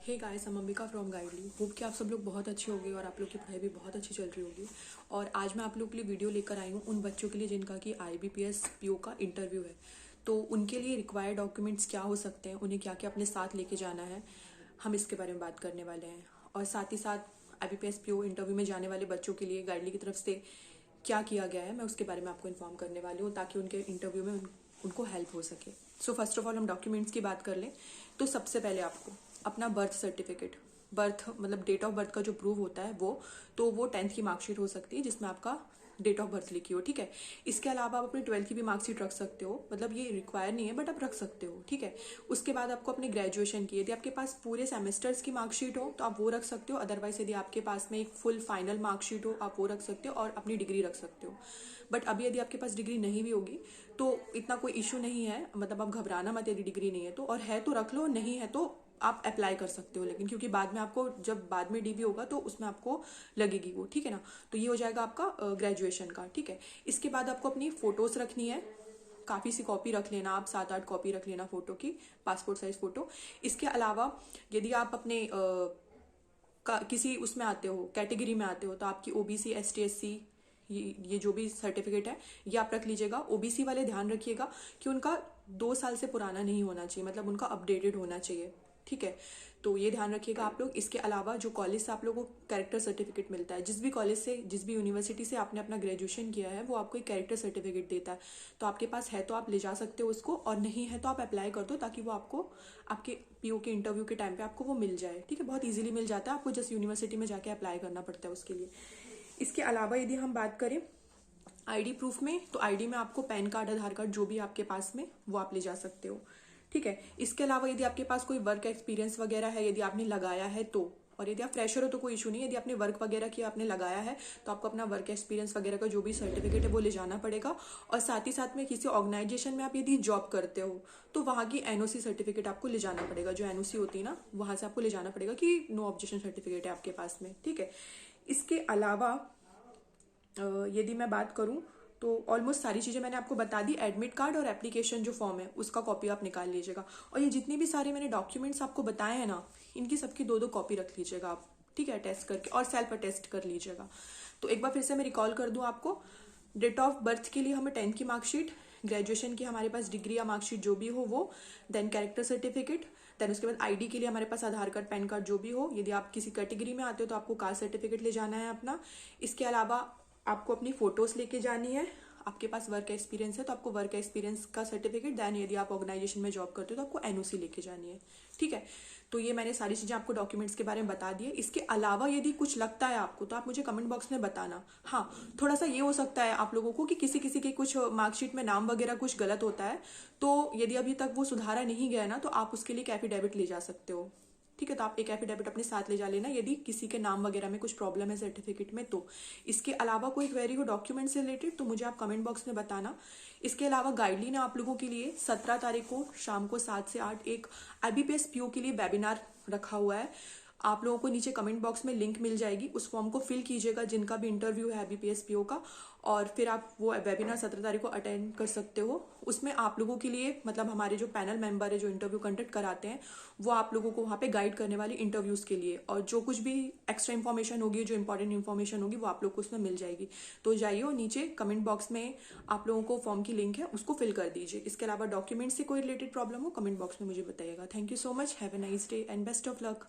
Hey guys, I'm Ambika from Guidely. Hope कि आप सब लोग बहुत अच्छे होंगे और आप लोग की पढ़ाई भी बहुत अच्छी चल रही होगी। और आज मैं आप लोग के लिए वीडियो लेकर आई हूँ उन बच्चों के लिए जिनका कि IBPS PO का इंटरव्यू है। तो उनके लिए रिक्वायर्ड डॉक्यूमेंट्स क्या हो सकते हैं, उन्हें क्या क्या अपने साथ लेके जाना है, हम इसके बारे में बात करने वाले हैं। और साथ ही साथ IBPS PO इंटरव्यू में जाने वाले बच्चों के लिए गाइडली की तरफ से क्या किया गया है, मैं उसके बारे में आपको इन्फॉर्म करने वाली हूँ ताकि उनके इंटरव्यू में उनको हेल्प हो सके। सो फर्स्ट ऑफ ऑल हम डॉक्यूमेंट्स की बात कर लें तो सबसे पहले आपको अपना बर्थ सर्टिफिकेट, बर्थ मतलब डेट ऑफ बर्थ का जो प्रूफ होता है वो 10th की मार्कशीट हो सकती है जिसमें आपका डेट ऑफ बर्थ लिखी हो, ठीक है। इसके अलावा आप अपनी 12th की भी मार्कशीट रख सकते हो, मतलब ये रिक्वायर नहीं है बट आप रख सकते हो, ठीक है। उसके बाद आपको अपने ग्रेजुएशन की, यदि आपके पास पूरे सेमेस्टर्स की मार्कशीट हो तो आप वो रख सकते हो। अदरवाइज यदि आपके पास में एक फुल फाइनल मार्कशीट हो आप वो रख सकते हो और अपनी डिग्री रख सकते हो। बट अभी यदि आपके पास डिग्री नहीं भी होगी तो इतना कोई इशू नहीं है, मतलब आप घबराना मत यदि डिग्री नहीं है तो, और है तो रख लो, नहीं है तो आप अप्लाई कर सकते हो। लेकिन क्योंकि बाद में आपको जब बाद में DB होगा तो उसमें आपको लगेगी वो, ठीक है ना। तो ये हो जाएगा आपका ग्रेजुएशन का, ठीक है। इसके बाद आपको अपनी फोटोज रखनी है, काफ़ी सी कॉपी रख लेना, आप 7-8 कॉपी रख लेना फोटो की, पासपोर्ट साइज फोटो। इसके अलावा यदि आप अपने किसी उसमें आते हो, कैटेगरी में आते हो, तो आपकी OBC ST SC ये जो भी सर्टिफिकेट है ये आप रख लीजिएगा। OBC वाले ध्यान रखिएगा कि उनका 2 साल से पुराना नहीं होना चाहिए, मतलब उनका अपडेटेड होना चाहिए, ठीक है। तो ये ध्यान रखिएगा आप लोग। इसके अलावा जो कॉलेज से आप लोगों को कैरेक्टर सर्टिफिकेट मिलता है, जिस भी कॉलेज से, जिस भी यूनिवर्सिटी से आपने अपना ग्रेजुएशन किया है वो आपको एक कैरेक्टर सर्टिफिकेट देता है। तो आपके पास है तो आप ले जा सकते हो उसको, और नहीं है तो आप अप्लाई कर दो ताकि वो आपको आपके PO के इंटरव्यू के टाइम पे आपको वो मिल जाए, ठीक है। बहुत ईजिली मिल जाता है, आपको जस्ट यूनिवर्सिटी में जाके अप्लाई करना पड़ता है उसके लिए। इसके अलावा यदि हम बात करें ID प्रूफ में, तो ID में आपको पैन कार्ड, आधार कार्ड जो भी आपके पास में वो आप ले जा सकते हो, ठीक है। इसके अलावा यदि आपके पास कोई वर्क एक्सपीरियंस वगैरह है, यदि आपने लगाया है तो, और यदि आप फ्रेशर हो तो कोई इशू नहीं है। यदि आपने वर्क वगैरह किया, आपने लगाया है, तो आपको अपना वर्क एक्सपीरियंस वगैरह का जो भी सर्टिफिकेट है वो ले जाना पड़ेगा। और साथ ही साथ में किसी ऑर्गेनाइजेशन में आप यदि जॉब करते हो तो वहाँ की NOC सर्टिफिकेट आपको ले जाना पड़ेगा, जो NOC होती है ना, वहाँ से आपको ले जाना पड़ेगा कि नो ऑब्जेक्शन सर्टिफिकेट है आपके पास में, ठीक है। इसके अलावा यदि मैं बात करूं तो ऑलमोस्ट सारी चीज़ें मैंने आपको बता दी। एडमिट कार्ड और एप्लीकेशन जो फॉर्म है उसका कॉपी आप निकाल लीजिएगा। और ये जितने भी सारे मैंने डॉक्यूमेंट्स आपको बताए हैं ना, इनकी सबकी 2-2 कॉपी रख लीजिएगा आप, ठीक है, टेस्ट करके, और सेल्फ अटेस्ट कर लीजिएगा। तो एक बार फिर से मैं रिकॉल कर दूं आपको, डेट ऑफ बर्थ के लिए हमें 10th की मार्कशीट, ग्रेजुएशन की हमारे पास डिग्री या मार्कशीट जो भी हो वो, देन कैरेक्टर सर्टिफिकेट, देन उसके बाद ID के लिए हमारे पास आधार कार्ड, पैन कार्ड जो भी हो। यदि आप किसी कैटेगरी में आते हो तो आपको कास्ट सर्टिफिकेट ले जाना है अपना। इसके अलावा आपको अपनी फोटोज लेके जानी है। आपके पास वर्क एक्सपीरियंस है तो आपको वर्क एक्सपीरियंस का सर्टिफिकेट, देन यदि आप ऑर्गेनाइजेशन में जॉब करते हो तो आपको NOC लेके जानी है, ठीक है। तो ये मैंने सारी चीजें आपको डॉक्यूमेंट्स के बारे में बता दी है। इसके अलावा यदि कुछ लगता है आपको तो आप मुझे कमेंट बॉक्स में बताना। हाँ, थोड़ा सा ये हो सकता है आप लोगों को कि किसी किसी के कुछ मार्कशीट में नाम वगैरह कुछ गलत होता है, तो यदि अभी तक वो सुधारा नहीं गया ना तो आप उसके लिए एक एफिडेविट ले जा सकते हो, ठीक है। तो आप एक एफिडेविट अपने साथ ले जा लेना यदि किसी के नाम वगैरह में कुछ प्रॉब्लम है सर्टिफिकेट में तो। इसके अलावा कोई क्वेरी हो डॉक्यूमेंट से रिलेटेड तो मुझे आप कमेंट बॉक्स में बताना। इसके अलावा गाइडली ने आप लोगों के लिए 17 तारीख को शाम को 7 से 8 एक IBPS PO के लिए वेबिनार रखा हुआ है। आप लोगों को नीचे कमेंट बॉक्स में लिंक मिल जाएगी, उस फॉर्म को फिल कीजिएगा जिनका भी इंटरव्यू है IBPS PO का, और फिर आप वो वेबिनार 17 तारीख को अटेंड कर सकते हो। उसमें आप लोगों के लिए, मतलब हमारे जो पैनल मेंबर है जो इंटरव्यू कंडक्ट कराते हैं, वो आप लोगों को वहाँ पे गाइड करने वाले इंटरव्यूज के लिए, और जो कुछ भी एक्स्ट्रा इन्फॉर्मेशन होगी, जो इंपॉर्टेंट इन्फॉर्मेशन होगी वो आप लोग को उसमें मिल जाएगी। तो जाइए और नीचे कमेंट बॉक्स में आप लोगों को फॉर्म की लिंक है उसको फिल कर दीजिए। इसके अलावा डॉक्यूमेंट से कोई रिलेटेड प्रॉब्लम हो कमेंट बॉक्स में मुझे बताइएगा। Thank you so much, have a nice day and best of luck.